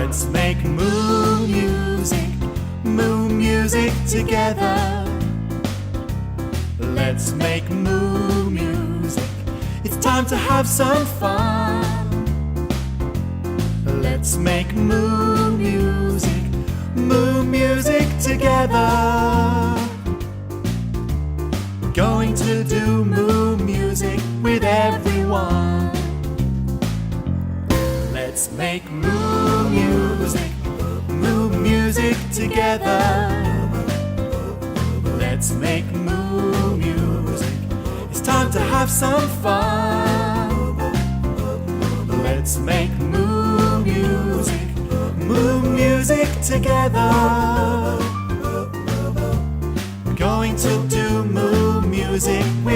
Let's make moo music together. Let's make moo music. It's time to have some fun. Let's make moo music together. We're going to do moo music with everyone. Let's make moo music together. Let's make moo music. It's time to have some fun. Let's make moo music together. We're going to do moo music with